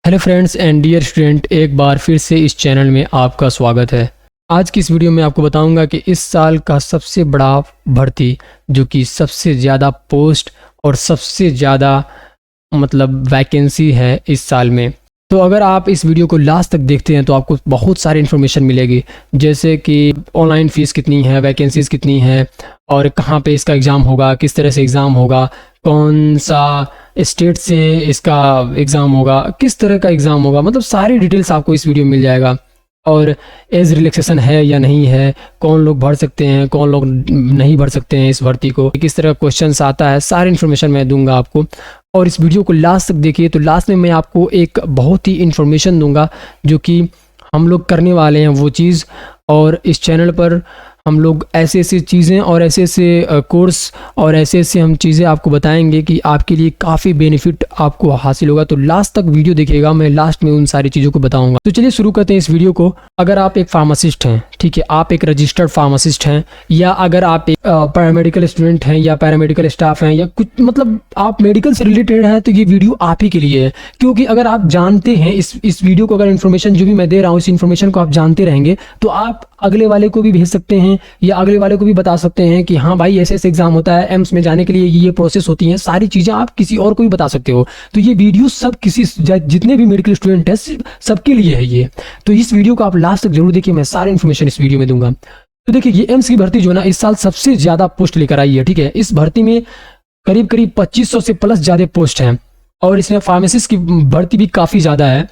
Hello friends and dear student, एक बार फिर से इस चैनल में आपका स्वागत है। आज की इस वीडियो में आपको बताऊंगा कि इस साल का सबसे बड़ा भर्ती जो कि सबसे ज़्यादा पोस्ट और सबसे ज़्यादा वैकेंसी है इस साल में। तो अगर आप इस वीडियो को लास्ट तक देखते हैं तो आपको बहुत सारी इन्फॉर्मेशन मिलेगी, जैसे कि ऑनलाइन फ़ीस कितनी है, वैकेंसीज़ कितनी है और कहाँ पे इसका एग्ज़ाम होगा, किस तरह से एग्ज़ाम होगा, कौन सा स्टेट से इसका एग्ज़ाम होगा, किस तरह का एग्ज़ाम होगा, सारी डिटेल्स आपको इस वीडियो में मिल जाएगा। और एज रिलैक्सेशन है या नहीं है, कौन लोग भर सकते हैं, कौन लोग नहीं भर सकते हैं इस भर्ती को, किस तरह का क्वेश्चंस आता है, सारी इन्फॉर्मेशन मैं दूंगा आपको। और इस वीडियो को लास्ट तक देखिए, तो लास्ट में मैं आपको एक बहुत ही इन्फॉर्मेशन दूंगा जो कि हम लोग करने वाले हैं वो चीज़। और इस चैनल पर हम लोग ऐसे ऐसे चीज़ें और ऐसे ऐसे कोर्स और ऐसे ऐसे हम चीज़ें आपको बताएंगे कि आपके लिए काफ़ी बेनिफिट आपको हासिल होगा। तो लास्ट तक वीडियो देखिएगा, मैं लास्ट में उन सारी चीज़ों को बताऊंगा। तो चलिए शुरू करते हैं इस वीडियो को। अगर आप एक फार्मासिस्ट हैं, ठीक है, आप एक रजिस्टर्ड फार्मासिस्ट हैं, या अगर आप एक पैरामेडिकल स्टूडेंट हैं या पैरामेडिकल स्टाफ हैं, या कुछ आप मेडिकल से रिलेटेड हैं, तो ये वीडियो आप ही के लिए है। क्योंकि अगर आप जानते हैं इस वीडियो को, अगर इन्फॉर्मेशन जो भी मैं दे रहा हूँ इस इन्फॉर्मेशन को आप जानते रहेंगे, तो आप अगले वाले को भी भेज सकते हैं या अगले वाले को भी बता सकते हैं कि हाँ भाई ऐसे ऐसे एग्जाम होता है, एम्स में जाने के लिए ये प्रोसेस होती है, सारी चीज़ें आप किसी और को भी बता सकते हो। तो ये वीडियो सब जितने भी मेडिकल स्टूडेंट हैं सबके लिए है ये। तो इस वीडियो को आप लास्ट तक जरूर देखिए, मैं सारी इन्फॉर्मेशन इस वीडियो में दूंगा। तो देखिए, ये एम्स की भर्ती जो है ना, इस साल सबसे ज़्यादा पोस्ट लेकर आई है, ठीक है। इस भर्ती में करीब 2500 से प्लस ज़्यादा पोस्ट हैं और इसमें फार्मासिस्ट की भर्ती भी काफ़ी ज़्यादा है,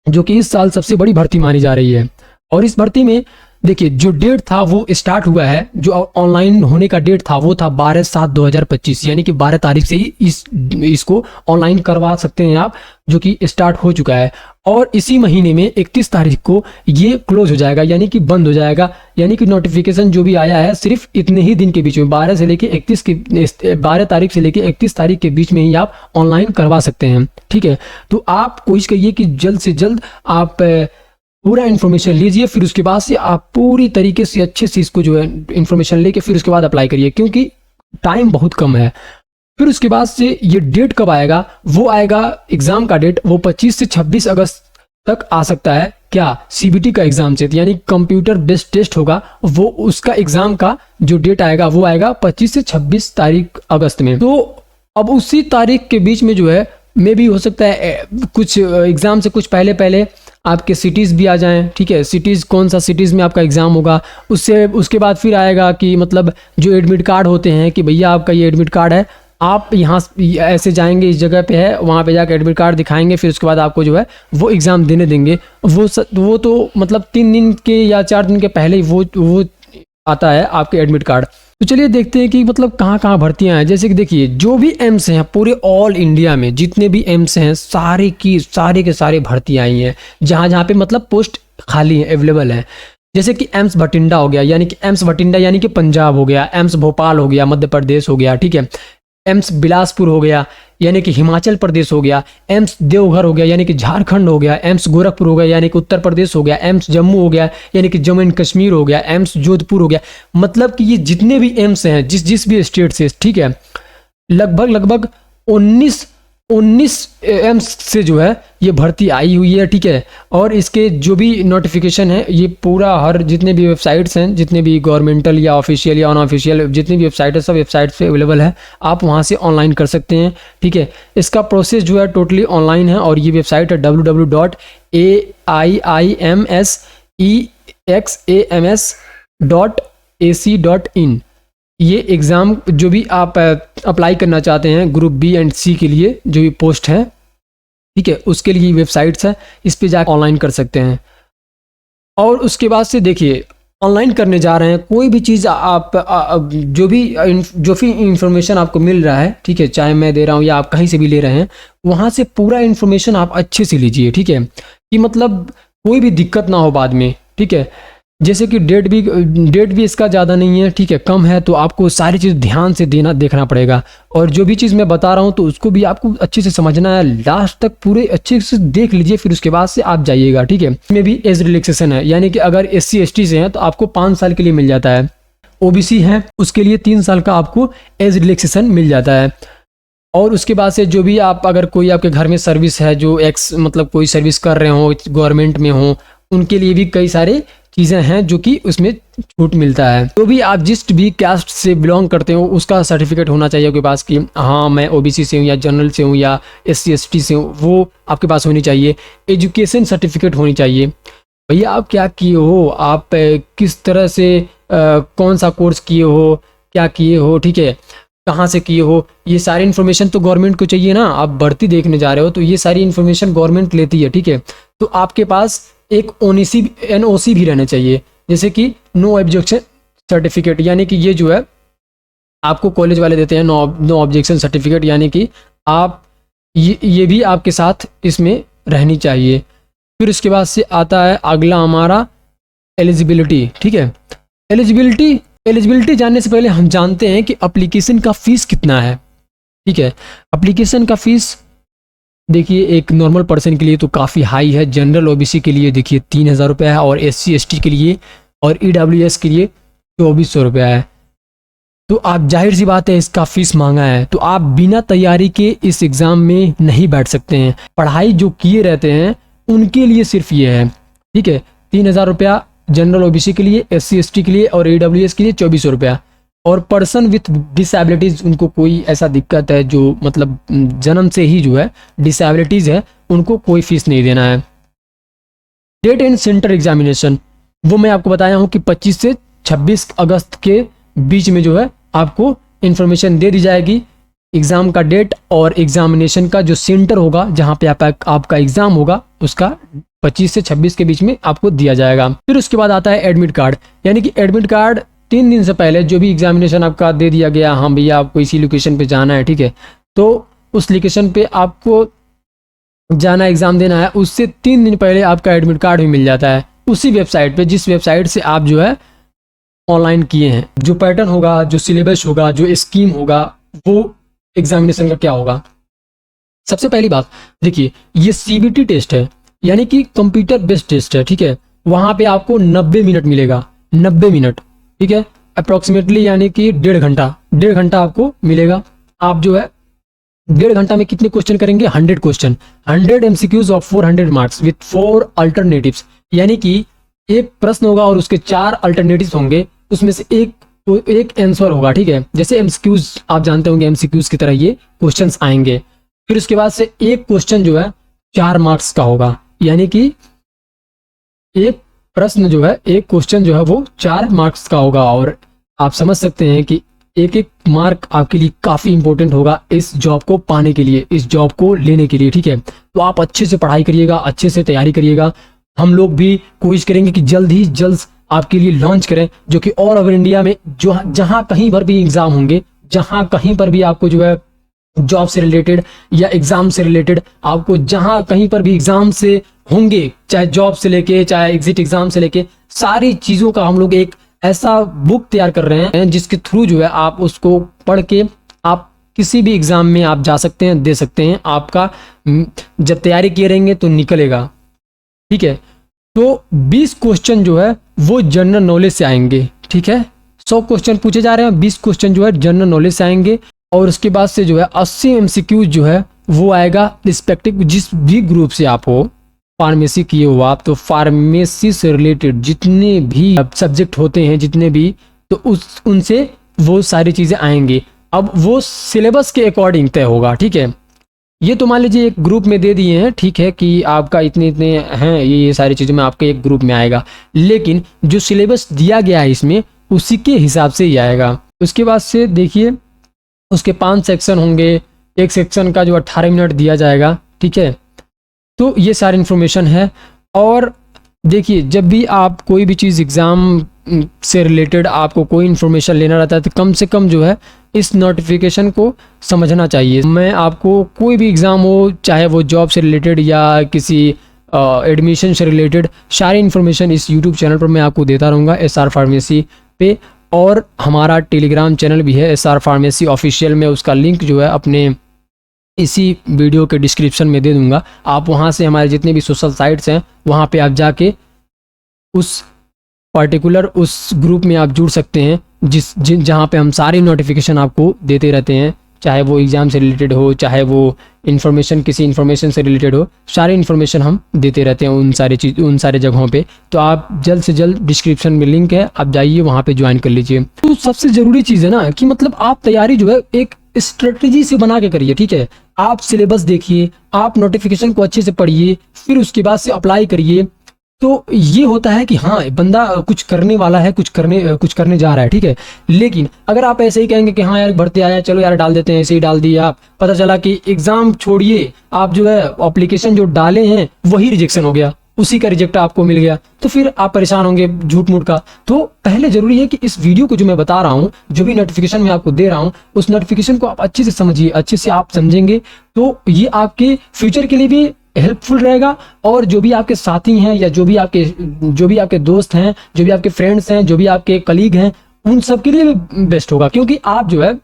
जो कि इस साल सबसे बड़ी भर्ती मानी जा रही है। और इस भर्ती में देखिए, जो डेट था वो स्टार्ट हुआ है, जो ऑनलाइन होने का डेट था वो था 12/7/2025, यानी कि 12 तारीख से ही इसको ऑनलाइन करवा सकते हैं आप, जो कि स्टार्ट हो चुका है। और इसी महीने में 31 तारीख को ये क्लोज हो जाएगा, यानी कि बंद हो जाएगा। यानी कि नोटिफिकेशन जो भी आया है सिर्फ इतने ही दिन के बीच में, 12 तारीख से लेके 31 तारीख के बीच में ही आप ऑनलाइन करवा सकते हैं, ठीक है। तो आप कोशिश करिए कि जल्द से जल्द आप पूरा इन्फॉर्मेशन लीजिए, फिर उसके बाद से आप पूरी तरीके से अच्छे से इसको जो है इन्फॉर्मेशन लेके फिर उसके बाद अप्लाई करिए, क्योंकि टाइम बहुत कम है। फिर उसके बाद से ये डेट कब आएगा, वो आएगा एग्ज़ाम का डेट, वो 25 से 26 अगस्त तक आ सकता है। क्या CBT का एग्ज़ाम से, यानी कंप्यूटर बेस्ड टेस्ट होगा, वो उसका एग्ज़ाम का जो डेट आएगा वो आएगा 25 से 26 तारीख अगस्त में। तो अब उसी तारीख के बीच में जो है मे भी हो सकता है कुछ एग्ज़ाम से कुछ पहले आपके सिटीज़ भी आ जाएं, ठीक है। सिटीज़, कौन सा सिटीज़ में आपका एग्ज़ाम होगा, उसके बाद फिर आएगा कि जो एडमिट कार्ड होते हैं कि भैया आपका ये एडमिट कार्ड है, आप यहाँ ऐसे जाएंगे, इस जगह पे है, वहाँ पे जाकर एडमिट कार्ड दिखाएंगे, फिर उसके बाद आपको जो है वो एग्ज़ाम देने देंगे। वो तो 3 दिन के या 4 दिन के पहले ही वो आता है आपके एडमिट कार्ड। तो चलिए देखते हैं कि कहाँ कहाँ भर्तियां हैं। जैसे कि देखिए, जो भी एम्स हैं पूरे ऑल इंडिया में, जितने भी एम्स हैं सारे के सारे भर्तियां आई हैं, जहाँ पे पोस्ट खाली है, अवेलेबल है। जैसे कि एम्स भटिंडा हो गया, यानी कि पंजाब हो गया, एम्स भोपाल हो गया, मध्य प्रदेश हो गया, ठीक है। एम्स बिलासपुर हो गया, यानी कि हिमाचल प्रदेश हो गया। एम्स देवघर हो गया, यानी कि झारखंड हो गया। एम्स गोरखपुर हो गया, यानी कि उत्तर प्रदेश हो गया। एम्स जम्मू हो गया, यानी कि जम्मू एंड कश्मीर हो गया। एम्स जोधपुर हो गया। कि ये जितने भी एम्स हैं जिस भी स्टेट से, ठीक है, लगभग 19 एम्स से जो है ये भर्ती आई हुई है, ठीक है। और इसके जो भी नोटिफिकेशन है ये पूरा हर जितने भी वेबसाइट्स हैं, जितने भी गवर्नमेंटल या ऑफिशियल या अनऑफिशियल जितनी भी वेबसाइट है, सब वेबसाइट पे अवेलेबल है, आप वहाँ से ऑनलाइन कर सकते हैं, ठीक है। इसका प्रोसेस जो है टोटली ऑनलाइन है और ये वेबसाइट है www.aiimsexams.ac.in। ये एग्ज़ाम जो भी आप अप्लाई करना चाहते हैं ग्रुप B एंड C के लिए, जो भी पोस्ट है, ठीक है, उसके लिए वेबसाइट्स है, इस पे जाकर ऑनलाइन कर सकते हैं। और उसके बाद से देखिए, ऑनलाइन करने जा रहे हैं, कोई भी चीज़ आप जो भी इंफॉर्मेशन आपको मिल रहा है, ठीक है, चाहे मैं दे रहा हूँ या आप कहीं से भी ले रहे हैं, वहाँ से पूरा इन्फॉर्मेशन आप अच्छे से लीजिए, ठीक है, कि कोई भी दिक्कत ना हो बाद में, ठीक है। जैसे कि डेट भी इसका ज़्यादा नहीं है, ठीक है, कम है, तो आपको सारी चीज़ ध्यान से देखना पड़ेगा। और जो भी चीज़ मैं बता रहा हूँ तो उसको भी आपको अच्छे से समझना है, लास्ट तक पूरे अच्छे से देख लीजिए, फिर उसके बाद से आप जाइएगा, ठीक है। इसमें भी एज रिलैक्सेशन है, यानी कि अगर SC ST से हैं तो आपको 5 साल के लिए मिल जाता है। OBC है उसके लिए 3 साल का आपको एज रिलैक्सेशन मिल जाता है। और उसके बाद से जो भी आप, अगर कोई आपके घर में सर्विस है, जो एक्स मतलब कोई सर्विस कर रहे हो, गवर्नमेंट में हो, उनके लिए भी कई सारे चीज़ें हैं जो कि उसमें छूट मिलता है। तो भी आप जिस भी कास्ट से बिलोंग करते हो उसका सर्टिफिकेट होना चाहिए आपके पास कि हाँ मैं ओबीसी से हूँ या जनरल से हूँ या एससी एसटी से हूँ, वो आपके पास होनी चाहिए। एजुकेशन सर्टिफिकेट होनी चाहिए, भैया आप क्या किए हो, आप किस तरह से कौन सा कोर्स किए हो, क्या किए हो, ठीक है, कहाँ से किए हो, ये सारी इन्फॉर्मेशन तो गवर्नमेंट को चाहिए ना। आप भर्ती देखने जा रहे हो तो ये सारी इन्फॉर्मेशन गवर्नमेंट लेती है, ठीक है। तो आपके पास एक एनओसी भी रहना चाहिए, जैसे कि नो ऑब्जेक्शन सर्टिफिकेट, यानी कि ये जो है आपको कॉलेज वाले देते हैं नो ऑब्जेक्शन सर्टिफिकेट, यानी कि आप ये भी आपके साथ इसमें रहनी चाहिए। फिर उसके बाद से आता है अगला हमारा एलिजिबिलिटी, ठीक है। एलिजिबिलिटी जानने से पहले हम जानते हैं कि एप्लीकेशन का फीस कितना है, ठीक है। एप्लीकेशन का फीस देखिए एक नॉर्मल पर्सन के लिए तो काफ़ी हाई है। जनरल ओबीसी के लिए देखिए 3,000 रुपया है, और एससी एसटी के लिए और ईडब्ल्यूएस के लिए 2,400 रुपया है। तो आप जाहिर सी बात है इसका फीस महंगा है, तो आप बिना तैयारी के इस एग्ज़ाम में नहीं बैठ सकते हैं। पढ़ाई जो किए रहते हैं उनके लिए सिर्फ ये है, ठीक है। 3,000 रुपया जनरल ओबीसी के लिए, एससी एसटी के लिए और ईडब्ल्यूएस के लिए 2,400 रुपया। और पर्सन विथ डिसेबिलिटीज़, उनको कोई ऐसा दिक्कत है जो मतलब जन्म से ही जो है डिसेबिलिटीज़ है, उनको कोई फीस नहीं देना है। डेट एंड सेंटर एग्जामिनेशन वो मैं आपको बताया हूँ कि 25 से 26 अगस्त के बीच में जो है आपको इन्फॉर्मेशन दे दी जाएगी। एग्ज़ाम का डेट और एग्जामिनेशन का जो सेंटर होगा जहाँ पे आपका एग्ज़ाम होगा उसका 25 से 26 के बीच में आपको दिया जाएगा। फिर उसके बाद आता है एडमिट कार्ड, यानी कि एडमिट कार्ड 3 दिन से पहले जो भी एग्जामिनेशन आपका दे दिया गया, हाँ भैया आपको इसी लोकेशन पे जाना है, ठीक है, तो उस लोकेशन पे आपको जाना, एग्ज़ाम देना है, उससे 3 दिन पहले आपका एडमिट कार्ड भी मिल जाता है उसी वेबसाइट पे जिस वेबसाइट से आप जो है ऑनलाइन किए हैं। जो पैटर्न होगा, जो सिलेबस होगा, जो स्कीम होगा, वो एग्जामिनेशन का क्या होगा। सबसे पहली बात देखिए, ये सीबीटी टेस्ट है, यानी कि कंप्यूटर बेस्ड टेस्ट है, ठीक है। वहाँ पे आपको 90 मिनट मिलेगा, 90 मिनट, ठीक है, अप्रोक्सीमेटली, यानी कि 1.5 घंटा आपको मिलेगा। आप जो है 1.5 घंटा में कितने क्वेश्चन करेंगे, 100 question, 100 MCQs of 400 marks with 4 alternatives, यानी कि एक प्रश्न होगा और उसके 4 अल्टरनेटिव्स होंगे, उसमें से एक आंसर होगा, ठीक है। जैसे एमसीक्यूज आप जानते होंगे, एमसीक्यूज की तरह ये क्वेश्चंस आएंगे। फिर उसके बाद से एक क्वेश्चन जो है 4 मार्क्स का होगा, यानी कि एक प्रश्न जो है, एक क्वेश्चन जो है वो 4 मार्क्स का होगा। और आप समझ सकते हैं कि एक एक मार्क आपके लिए काफ़ी इंपॉर्टेंट होगा इस जॉब को पाने के लिए, इस जॉब को लेने के लिए, ठीक है। तो आप अच्छे से पढ़ाई करिएगा, अच्छे से तैयारी करिएगा। हम लोग भी कोशिश करेंगे कि जल्द ही जल्द आपके लिए लॉन्च करें, जो कि ऑल ओवर इंडिया में जो जहाँ कहीं पर भी एग्जाम होंगे, जहाँ कहीं पर भी आपको जो है जॉब से रिलेटेड या एग्जाम से रिलेटेड, आपको जहाँ कहीं पर भी एग्जाम से होंगे, चाहे जॉब से लेके चाहे एग्जिट एग्जाम से लेके, सारी चीज़ों का हम लोग एक ऐसा बुक तैयार कर रहे हैं जिसके थ्रू जो है आप उसको पढ़ के आप किसी भी एग्जाम में आप जा सकते हैं, दे सकते हैं। आपका जब तैयारी किए रहेंगे तो निकलेगा, ठीक है। तो 20 क्वेश्चन जो है वो जनरल नॉलेज से आएंगे, ठीक है। 100 क्वेश्चन पूछे जा रहे हैं, 20 क्वेश्चन जो है जनरल नॉलेज से आएंगे। और उसके बाद से जो है 80 एमसीक्यूज जो है वो आएगा रिस्पेक्टिव जिस भी ग्रुप से आप हो, फार्मेसी किए हो आप, तो फार्मेसी से रिलेटेड जितने भी सब्जेक्ट होते हैं, जितने भी, तो उनसे वो सारी चीज़ें आएंगी। अब वो सिलेबस के अकॉर्डिंग तय होगा, ठीक है। ये तो मान लीजिए एक ग्रुप में दे दिए हैं, ठीक है, कि आपका इतने इतने हैं, ये सारी चीज़ों में आपके एक ग्रुप में आएगा, लेकिन जो सिलेबस दिया गया है इसमें उसी के हिसाब से ही आएगा। उसके बाद से देखिए उसके 5 सेक्शन होंगे, एक सेक्शन का जो 18 मिनट दिया जाएगा, ठीक है। तो ये सारी इन्फॉर्मेशन है। और देखिए जब भी आप कोई भी चीज़ एग्ज़ाम से रिलेटेड आपको कोई इन्फॉर्मेशन लेना रहता है तो कम से कम जो है इस नोटिफिकेशन को समझना चाहिए। मैं आपको कोई भी एग्ज़ाम हो, चाहे वो जॉब से रिलेटेड या किसी एडमिशन से रिलेटेड, सारी इन्फॉर्मेशन इस यूट्यूब चैनल पर मैं आपको देता रहूँगा, SR फार्मेसी पे। और हमारा टेलीग्राम चैनल भी है SR फार्मेसी ऑफिशियल में, उसका लिंक जो है अपने इसी वीडियो के डिस्क्रिप्शन में दे दूंगा। आप वहाँ से हमारे जितने भी सोशल साइट्स हैं वहाँ पे आप जाके उस पर्टिकुलर उस ग्रुप में आप जुड़ सकते हैं जहाँ पे हम सारी नोटिफिकेशन आपको देते रहते हैं, चाहे वो एग्ज़ाम से रिलेटेड हो, चाहे वो इन्फॉर्मेशन किसी इन्फॉर्मेशन से रिलेटेड हो, सारे इन्फॉर्मेशन हम देते रहते हैं उन सारे जगहों पे। तो आप जल्द से जल्द डिस्क्रिप्शन में लिंक है, आप जाइए वहाँ पे ज्वाइन कर लीजिए। तो सबसे ज़रूरी चीज़ है ना कि मतलब आप तैयारी जो है एक स्ट्रेटजी से बना के करिए, ठीक है। आप सिलेबस देखिए, आप नोटिफिकेशन को अच्छे से पढ़िए, फिर उसके बाद से अप्लाई करिए। तो ये होता है कि हाँ बंदा कुछ करने वाला है, कुछ करने जा रहा है, ठीक है। लेकिन अगर आप ऐसे ही कहेंगे कि हाँ यार भर्ती आया, चलो यार डाल देते हैं, ऐसे ही डाल दिया, आप पता चला कि एग्जाम छोड़िए, आप जो है एप्लीकेशन जो डाले हैं वही रिजेक्शन हो गया, उसी का रिजेक्ट आपको मिल गया, तो फिर आप परेशान होंगे झूठ मूठ का। तो पहले जरूरी है कि इस वीडियो को जो मैं बता रहा हूँ, जो भी नोटिफिकेशन मैं आपको दे रहा हूँ, उस नोटिफिकेशन को आप अच्छे से समझिए, अच्छे से आप समझेंगे तो ये आपके फ्यूचर के लिए भी हेल्पफुल रहेगा। और जो भी आपके साथी हैं या जो भी आपके दोस्त हैं, जो भी आपके फ्रेंड्स हैं, जो भी आपके कलीग हैं, उन सब के लिए भी बेस्ट होगा, क्योंकि आप जो है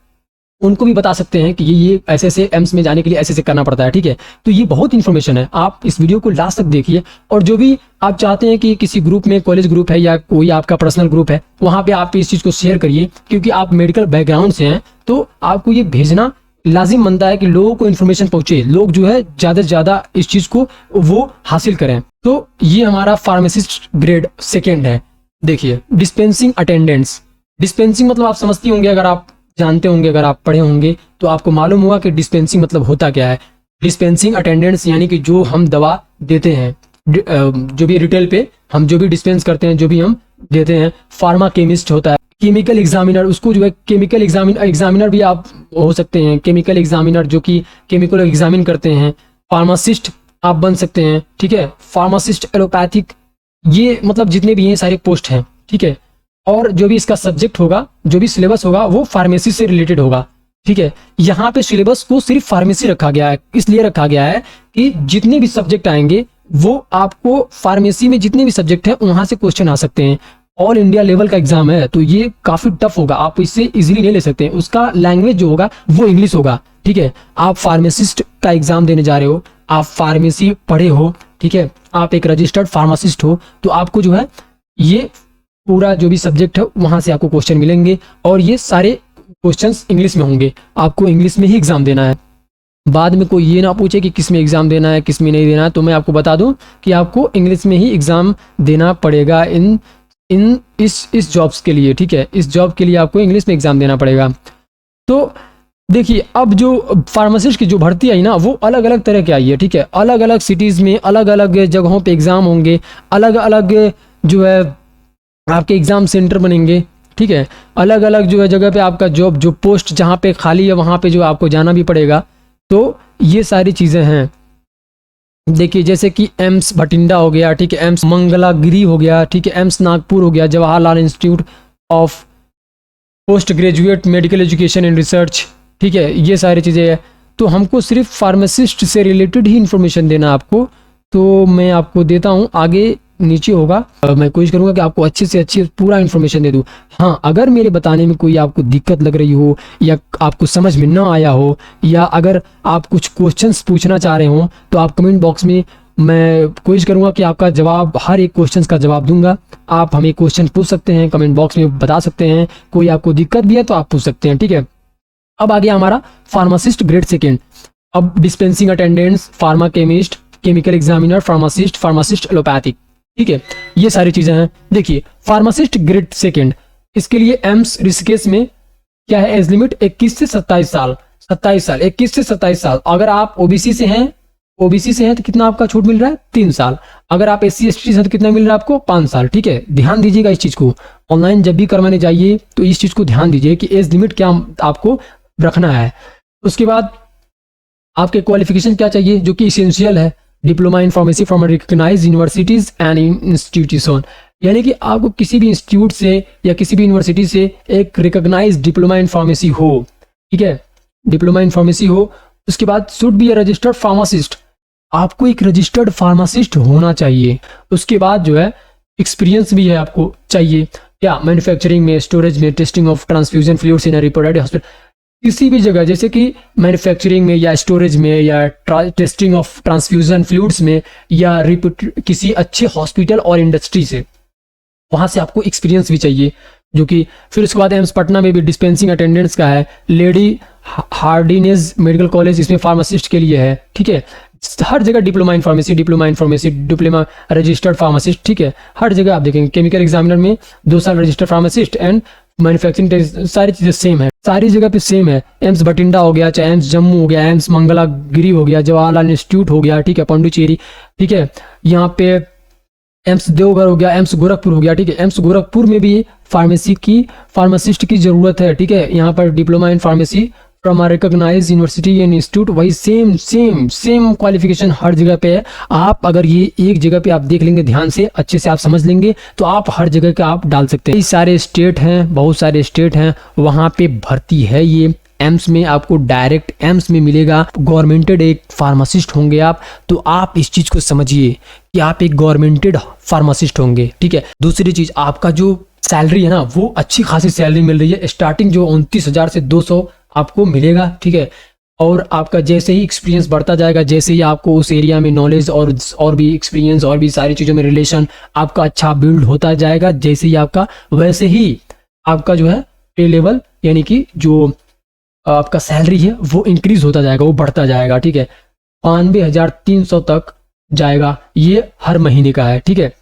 उनको भी बता सकते हैं कि ये ऐसे ऐसे एम्स में जाने के लिए ऐसे ऐसे करना पड़ता है, ठीक है। तो ये बहुत इन्फॉर्मेशन है, आप इस वीडियो को लास्ट तक देखिए। और जो भी आप चाहते हैं कि किसी ग्रुप में, कॉलेज ग्रुप है या कोई आपका पर्सनल ग्रुप है, वहां पे आप इस चीज को शेयर करिए, क्योंकि आप मेडिकल बैकग्राउंड से हैं तो आपको ये भेजना लाजिम बनता है कि लोगों को इन्फॉर्मेशन पहुंचे, लोग जो है ज्यादा से ज्यादा इस चीज को वो हासिल करें। तो ये हमारा फार्मासिस्ट ग्रेड सेकेंड है। देखिए डिस्पेंसिंग अटेंडेंट्स, डिस्पेंसिंग मतलब आप समझती होंगे, अगर आप जानते होंगे, अगर आप पढ़े होंगे तो आपको मालूम होगा कि डिस्पेंसिंग मतलब होता क्या है। डिस्पेंसिंग अटेंडेंट्स यानी कि जो हम दवा देते हैं, जो भी रिटेल पे हम जो भी डिस्पेंस करते हैं, जो भी हम देते हैं। फार्मा केमिस्ट होता है, केमिकल एग्जामिनर, उसको जो है केमिकल एग्जामिनर भी आप हो सकते हैं, केमिकल एग्जामिनर जो कि केमिकल एग्जामिन करते हैं। फार्मासिस्ट आप बन सकते हैं, ठीक है। फार्मासिस्ट, एलोपैथिक, ये मतलब जितने भी ये सारे पोस्ट हैं, ठीक है। और जो भी इसका सब्जेक्ट होगा, जो भी सिलेबस होगा वो फार्मेसी से रिलेटेड होगा, ठीक है। यहाँ पे सिलेबस को सिर्फ फार्मेसी रखा गया है, इसलिए रखा गया है कि जितने भी सब्जेक्ट आएंगे वो आपको फार्मेसी में जितने भी सब्जेक्ट हैं वहां से क्वेश्चन आ सकते हैं। ऑल इंडिया लेवल का एग्जाम है तो ये काफी टफ होगा, आप इससे इजीली नहीं ले सकते हैं। उसका लैंग्वेज जो होगा वो इंग्लिश होगा, ठीक है। आप फार्मासिस्ट का एग्जाम देने जा रहे हो, आप फार्मेसी पढ़े हो, ठीक है, आप एक रजिस्टर्ड फार्मासिस्ट हो, तो आपको जो है ये पूरा जो भी सब्जेक्ट है वहां से आपको क्वेश्चन मिलेंगे और ये सारे क्वेश्चंस इंग्लिश में होंगे। आपको इंग्लिश में ही एग्जाम देना है। बाद में कोई ये ना पूछे कि किस में एग्जाम देना है, किस में नहीं देना है, तो मैं आपको बता दूं कि आपको इंग्लिश में ही एग्जाम देना पड़ेगा इस जॉब्स के लिए, ठीक है। इस जॉब के लिए आपको इंग्लिश में एग्जाम देना पड़ेगा। तो देखिए अब जो फार्मासिस्ट की जो भर्ती आई ना वो अलग अलग तरह की आई है, ठीक है। अलग अलग सिटीज़ में अलग अलग जगहों पे एग्ज़ाम होंगे, अलग अलग जो है आपके एग्ज़ाम सेंटर बनेंगे, ठीक है। अलग अलग जो है जगह पे आपका जॉब, जो पोस्ट जहाँ पे खाली है वहाँ पे जो आपको जाना भी पड़ेगा। तो ये सारी चीज़ें हैं। देखिए जैसे कि एम्स भटिंडा हो गया, ठीक है, एम्स मंगलागिरी हो गया, ठीक है, एम्स नागपुर हो गया, Jawaharlal institute of post graduate medical education and research, ठीक है, ये सारी चीज़ें हैं। तो हमको सिर्फ फार्मासिस्ट से रिलेटेड ही इंफॉर्मेशन देना आपको, तो मैं आपको देता हूँ। आगे नीचे होगा, मैं कोशिश करूंगा कि आपको अच्छे से अच्छी पूरा इन्फॉर्मेशन दे दूं। हाँ, अगर मेरे बताने में कोई आपको दिक्कत लग रही हो या आपको समझ में ना आया हो या अगर आप कुछ क्वेश्चंस पूछना चाह रहे हो तो आप कमेंट बॉक्स में, मैं कोशिश करूंगा कि आपका जवाब, हर एक क्वेश्चंस का जवाब दूंगा। आप हमें क्वेश्चन पूछ सकते हैं, कमेंट बॉक्स में बता सकते हैं। कोई आपको दिक्कत भी है तो आप पूछ सकते हैं, ठीक है। अब आ गया हमारा फार्मासिस्ट ग्रेड सेकेंड। अब dispensing attendants, pharma chemist, chemical examiner, pharmacist allopathic, ठीक है, ये सारी चीजें हैं। देखिए फार्मासिस्ट ग्रेड सेकेंड, इसके लिए एम्स ऋषिकेश में क्या है एज लिमिट 21 से 27 साल, 21 से 27 साल। अगर आप ओबीसी से हैं तो कितना आपका छूट मिल रहा है? 3 साल। अगर आप SC ST से हैं तो कितना मिल रहा है आपको? 5 साल, ठीक है। ध्यान दीजिएगा इस चीज को, ऑनलाइन जब भी करवाने जाइए तो इस चीज को ध्यान दीजिए कि एज लिमिट क्या आपको रखना है। उसके बाद आपके क्वालिफिकेशन क्या चाहिए, जो कि इसेंशियल है, diploma in pharmacy from recognised universities and institution, यानी कि आपको किसी भी इंस्टीट्यूट से या किसी भी यूनिवर्सिटी से एक रिकॉग्नाइज्ड डिप्लोमा इन फार्मेसी हो, ठीक है, डिप्लोमा इन फार्मेसी हो। उसके बाद should be A registered pharmacist, आपको एक रजिस्टर्ड फार्मासिस्ट होना चाहिए। उसके बाद जो है एक्सपीरियंस भी है आपको चाहिए, क्या मैन्युफैक्चरिंग में, स्टोरेज में, testing of transfusion fluids in reported hospital, किसी भी जगह जैसे कि मैन्युफैक्चरिंग में या स्टोरेज में या टेस्टिंग ऑफ ट्रांसफ्यूजन फ्लूइड्स में या किसी अच्छे हॉस्पिटल और इंडस्ट्री से, वहां से आपको एक्सपीरियंस भी चाहिए। जो कि फिर उसके बाद एम्स पटना में भी डिस्पेंसिंग अटेंडेंट्स का है, लेडी हार्डिनेज मेडिकल कॉलेज इसमें फार्मासिस्ट के लिए है, ठीक है। हर जगह diploma in pharmacy, diploma registered pharmacist, ठीक है। हर जगह आप देखेंगे केमिकल एग्जामिनर में 2 साल रजिस्टर्ड फार्मासिस्ट एंड मैन्युफैक्चरिंग, सारी चीजें सेम है, सारी जगह पे सेम है। एम्स बठिंडा हो गया, चाहे एम्स जम्मू हो गया, एम्स मंगलागिरी हो गया, जवाहरलाल इंस्टीट्यूट हो गया, ठीक है, पांडुचेरी, ठीक है। यहाँ पे एम्स देवघर हो गया, एम्स गोरखपुर हो गया, ठीक है। एम्स गोरखपुर में भी फार्मासिस्ट की जरूरत है, ठीक है। यहाँ पर diploma in pharmacy from a recognised university and institute, वही सेम क्वालिफिकेशन हर जगह पे है। आप अगर ये एक जगह पे आप देख लेंगे ध्यान से, अच्छे से आप समझ लेंगे, तो आप हर जगह का आप डाल सकते हैं। कई सारे स्टेट हैं, बहुत सारे स्टेट हैं, वहाँ पे भर्ती है। ये एम्स में आपको डायरेक्ट एम्स में मिलेगा, गवर्नमेंटेड एक फार्मासिस्ट होंगे आप, तो आप इस चीज को समझिए कि आप एक गवर्नमेंटेड फार्मासिस्ट होंगे, ठीक है। दूसरी चीज, आपका जो सैलरी है ना, वो अच्छी खासी सैलरी मिल रही है, स्टार्टिंग जो 29,000 से 200 आपको मिलेगा, ठीक है। और आपका जैसे ही एक्सपीरियंस बढ़ता जाएगा, जैसे ही आपको उस एरिया में नॉलेज और भी एक्सपीरियंस और भी सारी चीज़ों में रिलेशन आपका अच्छा बिल्ड होता जाएगा, जैसे ही आपका, वैसे ही आपका जो है पे लेवल यानी कि जो आपका सैलरी है वो इंक्रीज होता जाएगा, वो बढ़ता जाएगा, ठीक है। 92,300 तक जाएगा, ये हर महीने का है, ठीक है।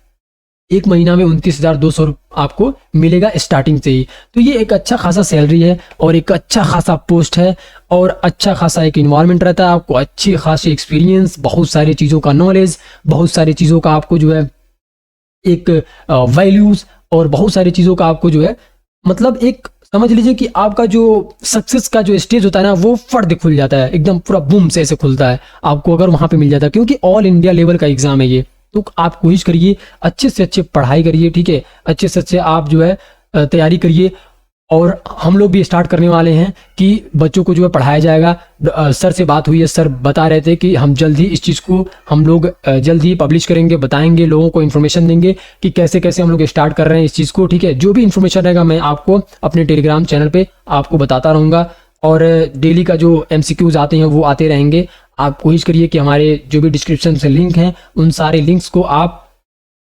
एक महीना में 29,200 आपको मिलेगा स्टार्टिंग से ही। तो ये एक अच्छा खासा सैलरी है और एक अच्छा खासा पोस्ट है और अच्छा खासा एक इन्वायरमेंट रहता है। आपको अच्छी खासी एक्सपीरियंस, बहुत सारी चीज़ों का नॉलेज, बहुत सारी चीज़ों का आपको जो है एक वैल्यूज और बहुत सारी चीज़ों का आपको जो है मतलब एक समझ लीजिए कि आपका जो सक्सेस का जो स्टेज होता है ना, वो फट खुल जाता है, एकदम पूरा बूम से ऐसे खुलता है आपको अगर वहां पे मिल जाता है, क्योंकि ऑल इंडिया लेवल का एग्जाम है ये। तो आप कोशिश करिए, अच्छे से अच्छे पढ़ाई करिए, ठीक है, अच्छे से अच्छे आप जो है तैयारी करिए। और हम लोग भी स्टार्ट करने वाले हैं कि बच्चों को जो है पढ़ाया जाएगा। सर से बात हुई है, सर बता रहे थे कि हम जल्द ही इस चीज़ को हम लोग जल्द ही पब्लिश करेंगे, बताएंगे, लोगों को इन्फॉर्मेशन देंगे कि कैसे कैसे हम लोग स्टार्ट कर रहे हैं इस चीज़ को, ठीक है। जो भी इन्फॉर्मेशन रहेगा मैं आपको अपने टेलीग्राम चैनल पे आपको बताता रहूँगा और डेली का जो MCQs आते हैं वो आते रहेंगे। आप कोशिश करिए कि हमारे जो भी डिस्क्रिप्शन से लिंक हैं उन सारे लिंक्स को आप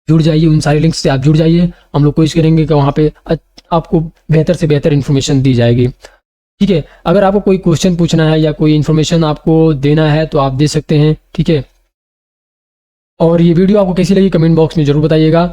जुड़ जाइए, उन सारे लिंक्स से आप जुड़ जाइए। हम लोग कोशिश करेंगे कि वहाँ पे आपको बेहतर से बेहतर इन्फॉर्मेशन दी जाएगी, ठीक है। अगर आपको कोई क्वेश्चन पूछना है या कोई इन्फॉर्मेशन आपको देना है तो आप दे सकते हैं, ठीक है। और ये वीडियो आपको कैसी लगी कमेंट बॉक्स में जरूर बताइएगा।